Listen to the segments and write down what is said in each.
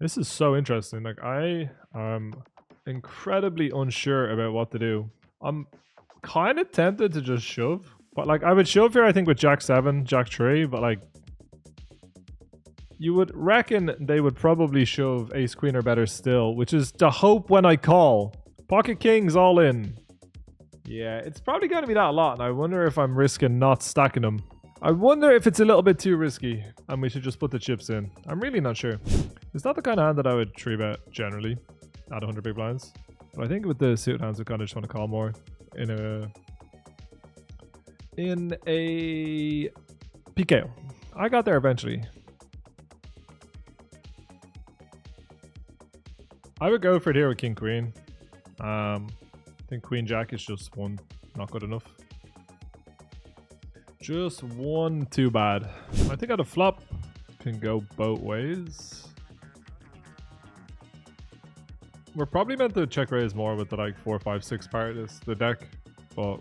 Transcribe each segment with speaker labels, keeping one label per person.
Speaker 1: This is so interesting. Like, I am incredibly unsure about what to do. I'm kind of tempted to just shove. But, like, I would shove here, I think, with Jack 7, Jack 3. But, like, you would reckon they would probably shove Ace Queen or better still, which is the hope when I call. Pocket Kings all in. Yeah, it's probably going to be that a lot. And I wonder if I'm risking not stacking them. I wonder if it's a little bit too risky and we should just put the chips in. I'm really not sure. It's not the kind of hand that I would 3-bet generally at 100 big blinds. But I think with the suited hands, I kind of just want to call more in a PKO. I got there eventually. I would go for it here with King Queen. I think Queen Jack is just one, not good enough. Just one too bad. I think on a flop can go both ways. We're probably meant to check raise more with the like 4, 5, 6 part of the deck, but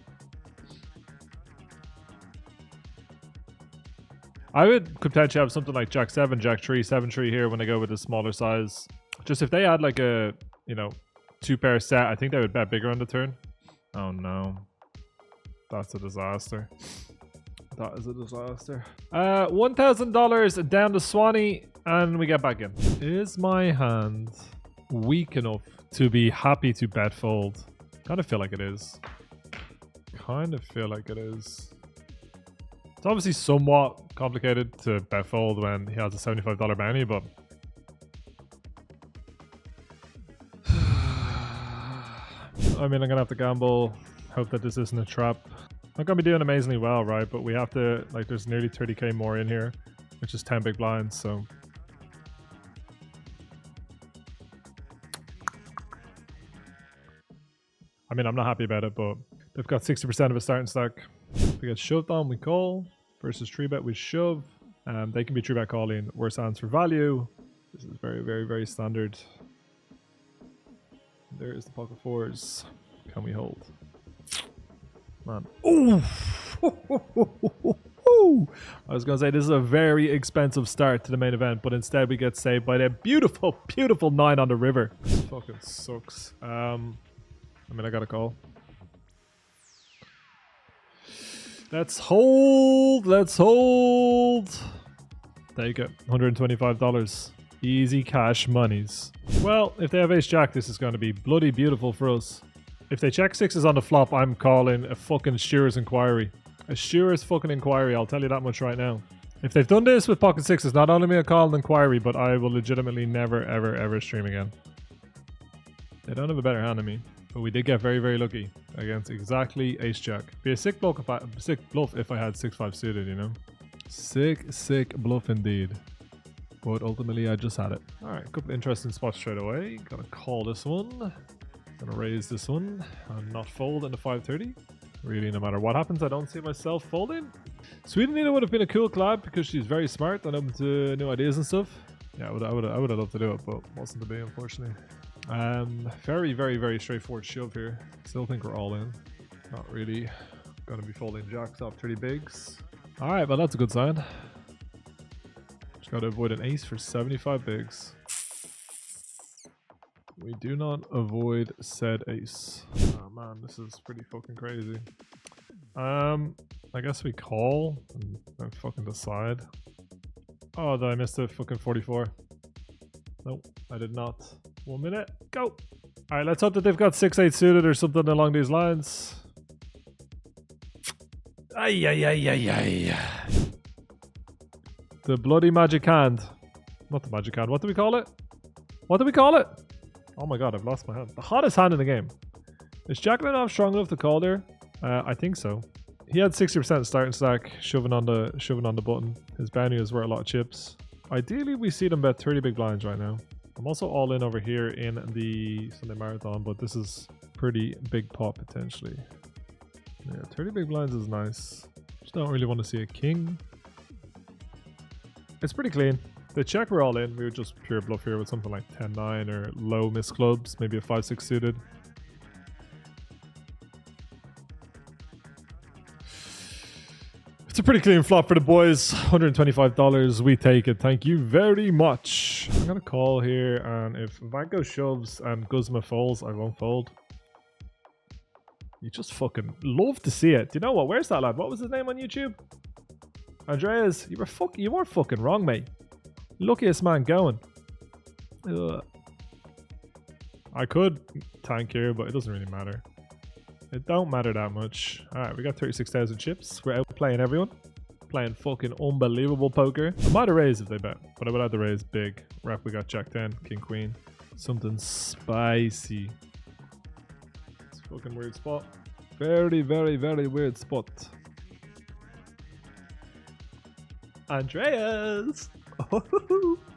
Speaker 1: I would potentially have something like Jack 7, Jack 3, 7 3 here when I go with the smaller size. Just if they had like a, you know, 2-pair set, I think they would bet bigger on the turn. Oh no. That's a disaster. That is a disaster. $1,000 down to Swanee, and we get back in. Is my hand weak enough to be happy to bet fold? Kind of feel like it is. Kind of feel like it is. It's obviously somewhat complicated to bet fold when he has a $75 bounty, but I mean, I'm gonna have to gamble. Hope that this isn't a trap. Not gonna be doing amazingly well, right? But we have to, like, there's nearly 30k more in here, which is 10 big blinds, so. I mean, I'm not happy about it, but they've got 60% of a starting stack. We get shoved on, we call. Versus 3-bet, we shove. They can be 3-bet calling. Worse hands for value. This is very, very, very standard. There is the pocket fours. Can we hold? Man. Ooh! I was going to say this is a very expensive start to the main event, but instead we get saved by the beautiful, beautiful 9 on the river. This fucking sucks. I mean, I got a call. Let's hold. Let's hold. Take it. $125. Easy cash monies. Well, if they have ace jack, this is going to be bloody beautiful for us. If they check sixes on the flop, I'm calling a fucking Shearer's inquiry. A Shearer's fucking inquiry, I'll tell you that much right now. If they've done this with pocket sixes, not only will I call an inquiry, but I will legitimately never, ever, ever stream again. They don't have a better hand than me. But we did get very, very lucky against exactly ace jack. Be a sick bluff if I had 6-5 suited, you know? Sick, sick bluff indeed. But ultimately, I just had it. Alright, a couple of interesting spots straight away. Gonna call this one. Gonna raise this one. And not fold into 530. Really, no matter what happens, I don't see myself folding. Swedenina would have been a cool collab because she's very smart and open to new ideas and stuff. Yeah, I would have loved to do it, but wasn't to be, unfortunately. Very, very, very straightforward shove here. Still think we're all in. Not really gonna be folding jacks off 30 bigs. Alright, well that's a good sign. Just gotta avoid an ace for 75 bigs. We do not avoid said ace. Oh man, this is pretty fucking crazy. I guess we call and then fucking decide. Oh, did I miss the fucking 44? Nope, I did not. 1 minute, go! Alright, let's hope that they've got 6-8 suited or something along these lines. Ay, ay, ay, ay, ay. The bloody magic hand. Not the magic hand, what do we call it? What do we call it? Oh my god, I've lost my hand. The hottest hand in the game. Is Jacqueline strong enough to call there? I think so. He had 60% starting stack, shoving on the button. His bounty is worth a lot of chips. Ideally, we see them bet 30 big blinds right now. I'm also all in over here in the Sunday Marathon, but this is pretty big pot potentially. Yeah, 30 big blinds is nice. Just don't really want to see a king. It's pretty clean. The check we're all in, we would just pure bluff here with something like 10-9 or low miss clubs, maybe a 5-6 suited. It's a pretty clean flop for the boys. $125. We take it. Thank you very much. I'm going to call here, and if Vanko shoves and Guzma folds, I won't fold. You just fucking love to see it. Do you know what? Where's that lad? What was his name on YouTube? Andreas, you weren't fucking wrong, mate. Luckiest man going. Ugh. I could tank here, but it doesn't really matter. It don't matter that much. Alright, we got 36,000 chips. We're out playing everyone. Playing fucking unbelievable poker. I might have raised if they bet, but I would have to raise big. Rap, we got Jack 10, King Queen. Something spicy. It's a fucking weird spot. Very, very, very weird spot. Andreas!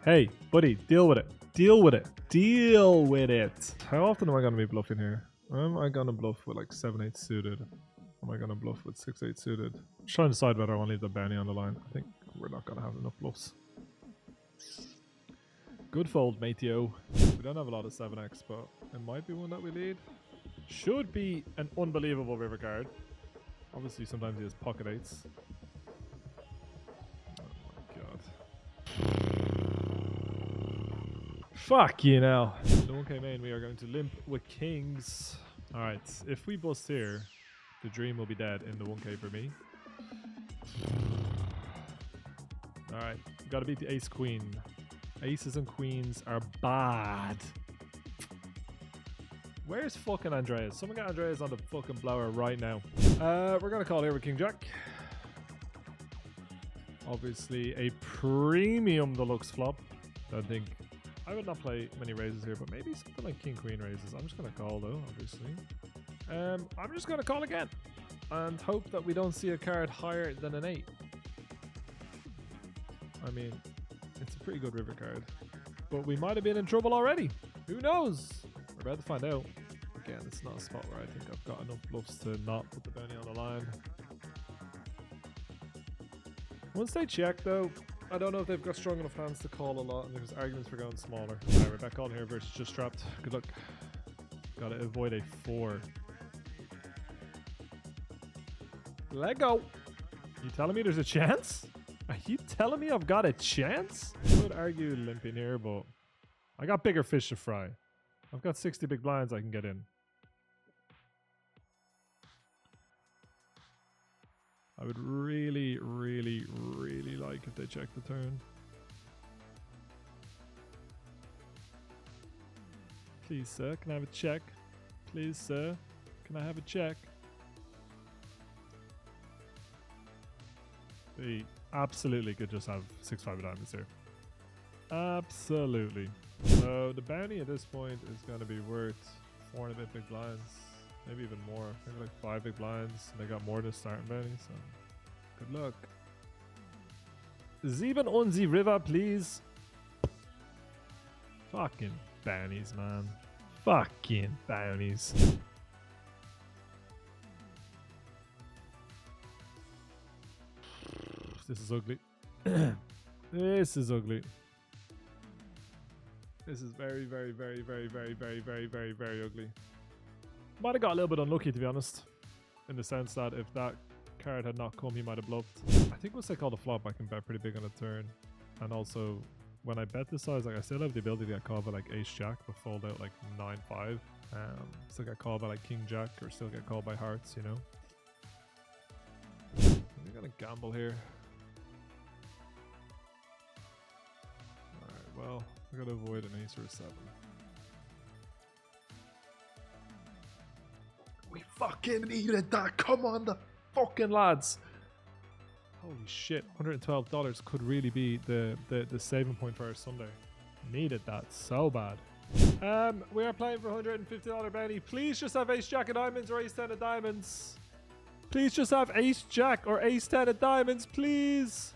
Speaker 1: Hey, buddy, deal with it. Deal with it. Deal with it. How often am I going to be bluffing here? Am I going to bluff with like 7-8 suited? Am I going to bluff with 6-8 suited? I'm trying to decide whether I want to leave the bounty on the line. I think we're not going to have enough bluffs. Good fold, matey-o. We don't have a lot of 7x, but it might be one that we lead. Should be an unbelievable river card. Obviously, sometimes he has pocket eights. Fuck you know. The 1k main, we are going to limp with kings. Alright, if we bust here, the dream will be dead in the 1k for me. Alright, gotta beat the ace queen. Aces and queens are bad. Where's fucking Andreas? Someone get Andreas on the fucking blower right now. We're gonna call here with king jack. Obviously a premium deluxe flop. I think I would not play many raises here, but maybe something like king queen raises. I'm just gonna call though, obviously. I'm just gonna call again and hope that we don't see a card higher than an 8. I mean, it's a pretty good river card, but we might have been in trouble already. Who knows? We're about to find out. Again, it's not a spot where I think I've got enough bluffs to not put the bounty on the line. Once they check though, I don't know if they've got strong enough hands to call a lot, and there's arguments for going smaller. Alright, we're back on here versus just trapped. Good luck. Gotta avoid a 4. Let go. You telling me there's a chance? Are you telling me I've got a chance? I would argue limping here, but I got bigger fish to fry. I've got 60 big blinds I can get in. I would really, really, really like if they check the turn. Please, sir, can I have a check? Please, sir, can I have a check? They absolutely could just have 6-5 diamonds here. Absolutely. So the bounty at this point is going to be worth 4 and a bit big blinds. Maybe even more. Maybe like 5 big blinds. And they got more than starting bounty, so good luck. 7 on the river, please. Fucking bounties, man. Fucking bounties. This is ugly. This is ugly. This is very, very, very, very, very, very, very, very, very ugly. Might have got a little bit unlucky, to be honest, in the sense that if that card had not come, he might have bluffed. I think once I call the flop, I can bet pretty big on a turn. And also, when I bet this size, like I still have the ability to get called by like ace jack, but fold out like 9-5. Still get called by like king jack, or still get called by hearts, you know. I'm gonna gamble here. Alright, well, I gotta avoid an ace or a 7. We fucking needed that. Come on, the fucking lads. Holy shit, $112 could really be the saving point for our Sunday. Needed that so bad. We are playing for $150 bounty. Please just have ace jack of diamonds or ace 10 of diamonds. Please just have ace jack or ace 10 of diamonds, please.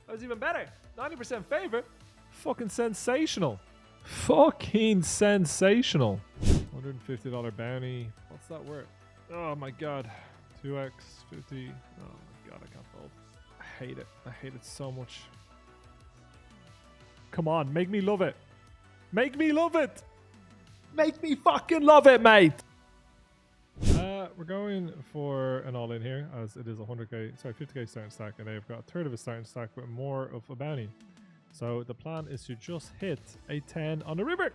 Speaker 1: That was even better. 90% favor. Fucking sensational. Fucking sensational. $150 bounty. What's that worth? Oh my god. 2x, 50. Oh my god, I can't fold. I hate it. I hate it so much. Come on, make me love it. Make me love it. Make me fucking love it, mate. We're going for an all-in here, as it is 100k, sorry, 50k starting stack, and they've got a third of a starting stack with more of a bounty. So the plan is to just hit a 10 on the river.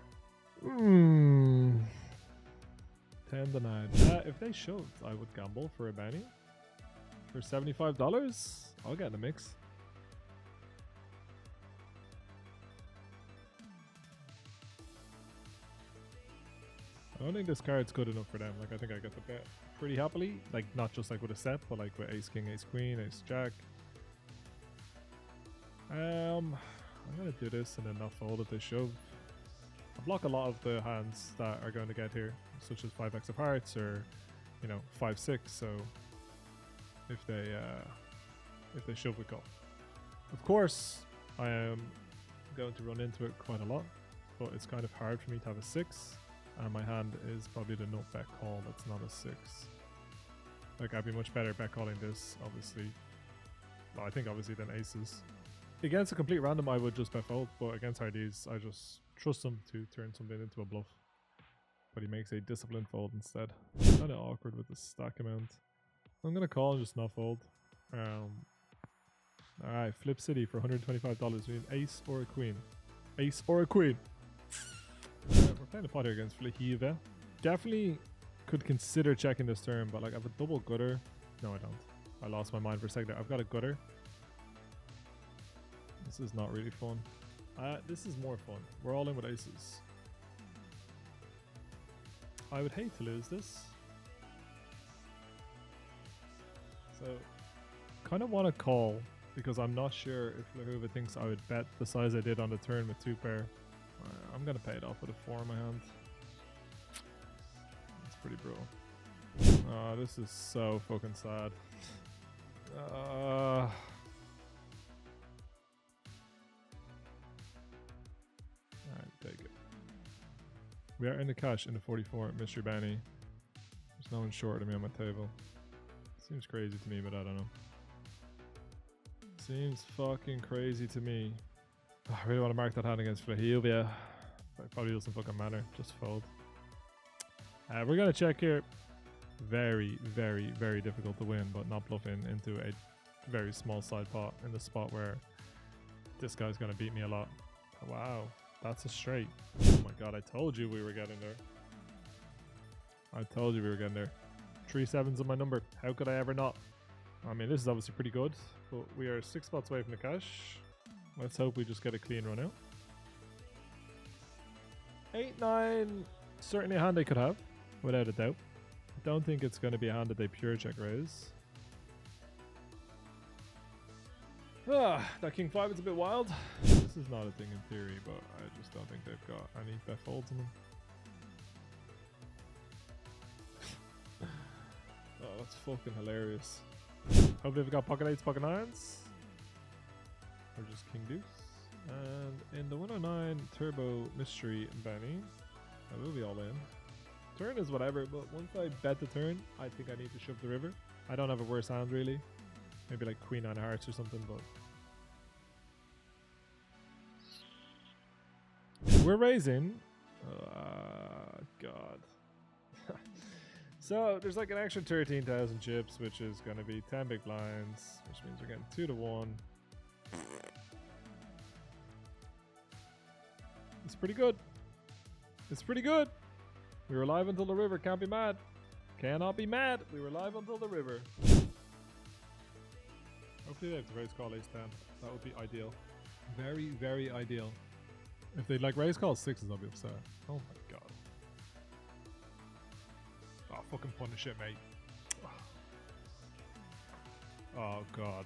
Speaker 1: 10 denied. If they shoved, I would gamble for a bounty. For $75, I'll get in the mix. I don't think this card's good enough for them. Like, I think I get the bet pretty happily. Like, not just like with a set, but like with ace king, ace queen, ace jack. I'm gonna do this and then not fold if they shove. I block a lot of the hands that are going to get here, such as 5x of hearts or, you know, 5-6. So if they shove, we call. Of course, I am going to run into it quite a lot, but it's kind of hard for me to have a 6. And my hand is probably the nut bet call that's not a 6. Like, I'd be much better bet calling this, obviously. Well, I think obviously than aces. Against a complete random, I would just bet fold, but against RDs, I just trust him to turn something into a bluff. But he makes a disciplined fold instead. Kind of awkward with the stack amount. I'm gonna call and just not fold. Alright, flip city for $125. We need ace or a queen. Ace or a queen. We're playing a pot here against Flahiva. Definitely could consider checking this turn, but like I have a double gutter. No, I don't. I lost my mind for a second there. I've got a gutter. This is not really fun. This is more fun. We're all in with aces. I would hate to lose this. So, kind of want to call because I'm not sure if Flahiva thinks I would bet the size I did on the turn with 2 pair. I'm gonna pay it off with a 4 in my hand. That's pretty brutal. Oh, this is so fucking sad. Alright, take it. We are in the cash in the 44 mystery bounty. There's no one shorter than me on my table. Seems crazy to me, but I don't know. Seems fucking crazy to me. I really want to mark that hand against Flahiva, but it probably doesn't fucking matter. Just fold. We're going to check here. Very, very, very difficult to win, but not bluffing into a very small side pot in the spot where this guy's going to beat me a lot. Wow, that's a straight. Oh my god, I told you we were getting there. I told you we were getting there. 3 7s on my number. How could I ever not? I mean, this is obviously pretty good, but we are 6 spots away from the cash. Let's hope we just get a clean run out. 8-9, certainly a hand they could have, without a doubt. I don't think it's going to be a hand that they pure check raise. That king 5 is a bit wild. This is not a thing in theory, but I just don't think they've got any bet folds in them. Oh, that's fucking hilarious. Hopefully they've got pocket 8s, pocket 9s. Or just king deuce. And in the 109 turbo mystery bounty, I will be all in. Turn is whatever, but once I bet the turn, I think I need to shove the river. I don't have a worse hand really. Maybe like queen 9 hearts or something, but we're raising. God. So there's like an extra 13,000 chips, which is going to be 10 big blinds, which means we're getting 2-1. It's pretty good. It's pretty good. We were live until the river. Can't be mad. Cannot be mad. We were live until the river. Hopefully they have to raise call ace 10. That would be ideal. Very, very ideal. If they'd like raise call 6s, I'll be upset. Oh my god. Oh, fucking punish it, mate. Oh god.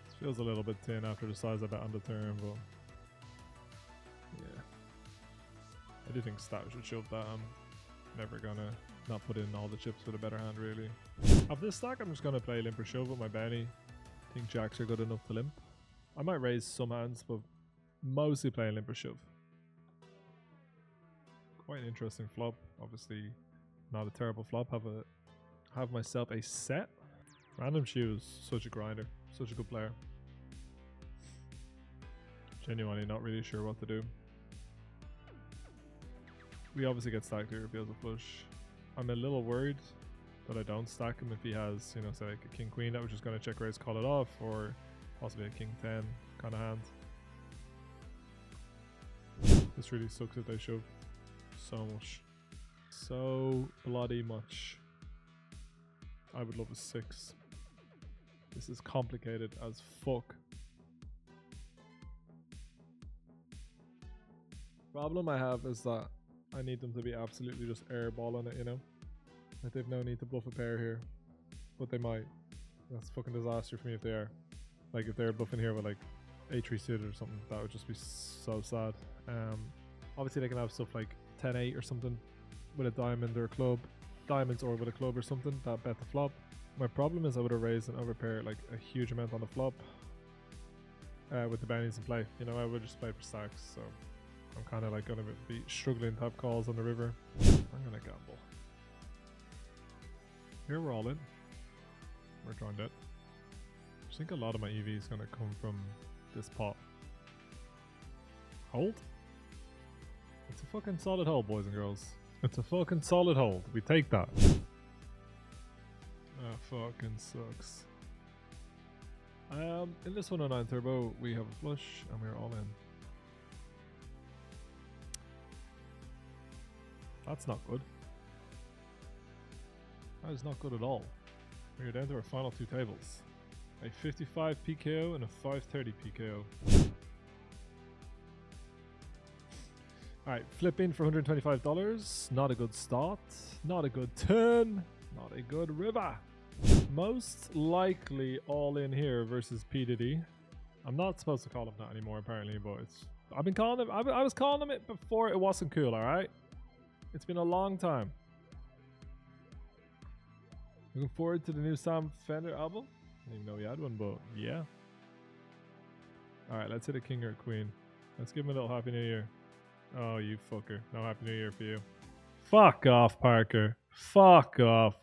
Speaker 1: This feels a little bit thin after the size I bet on the turn, but yeah. I do think Stat should shove that. I'm never gonna not put in all the chips with a better hand, really. After this stack, I'm just gonna play limp or shove with my bounty. I think jacks are good enough to limp. I might raise some hands, but mostly playing limp or shove. Quite an interesting flop. Obviously, not a terrible flop. Have myself a set. Random shoes, such a grinder, such a good player. Genuinely not really sure what to do. We obviously get stacked here if he has a flush. I'm a little worried that I don't stack him if he has, you know, say like a king queen that was just going to check raise, call it off, or possibly a king 10 kind of hand. This really sucks if they shove so much. So bloody much. I would love a 6. This is complicated as fuck. Problem I have is that I need them to be absolutely just airballing it, you know? Like they've no need to bluff a pair here. But they might. That's fucking disaster for me if they are. Like if they're bluffing here with like a3 suited or something, that would just be so sad. Obviously they can have stuff like 10-8 or something with a diamond or a club. Diamonds or with a club or something that bet the flop. My problem is I would have raised and overpair like a huge amount on the flop with the bounties in play. You know, I would just play for stacks, so I'm kind of like going to be struggling to have calls on the river. I'm going to gamble. Here we're all in. We're drawing dead. I think a lot of my EV is going to come from this pot. Hold? It's a fucking solid hold, boys and girls. It's a fucking solid hold. We take that. That fucking sucks. In this 109 turbo, we have a flush and we're all in. That's not good. That is not good at all. We're down to our final 2 tables. A 55 PKO and a 530 PKO. Alright, flip in for $125. Not a good start. Not a good turn. Not a good river. Most likely all in here versus P. Diddy. I'm not supposed to call him that anymore apparently, but it's... I've been calling him... I was calling him it before it wasn't cool, alright? It's been a long time. Looking forward to the new Sam Fender album. I didn't even know he had one, but yeah. Alright, let's hit a king or a queen. Let's give him a little Happy New Year. Oh, you fucker. No Happy New Year for you. Fuck off, Parker. Fuck off.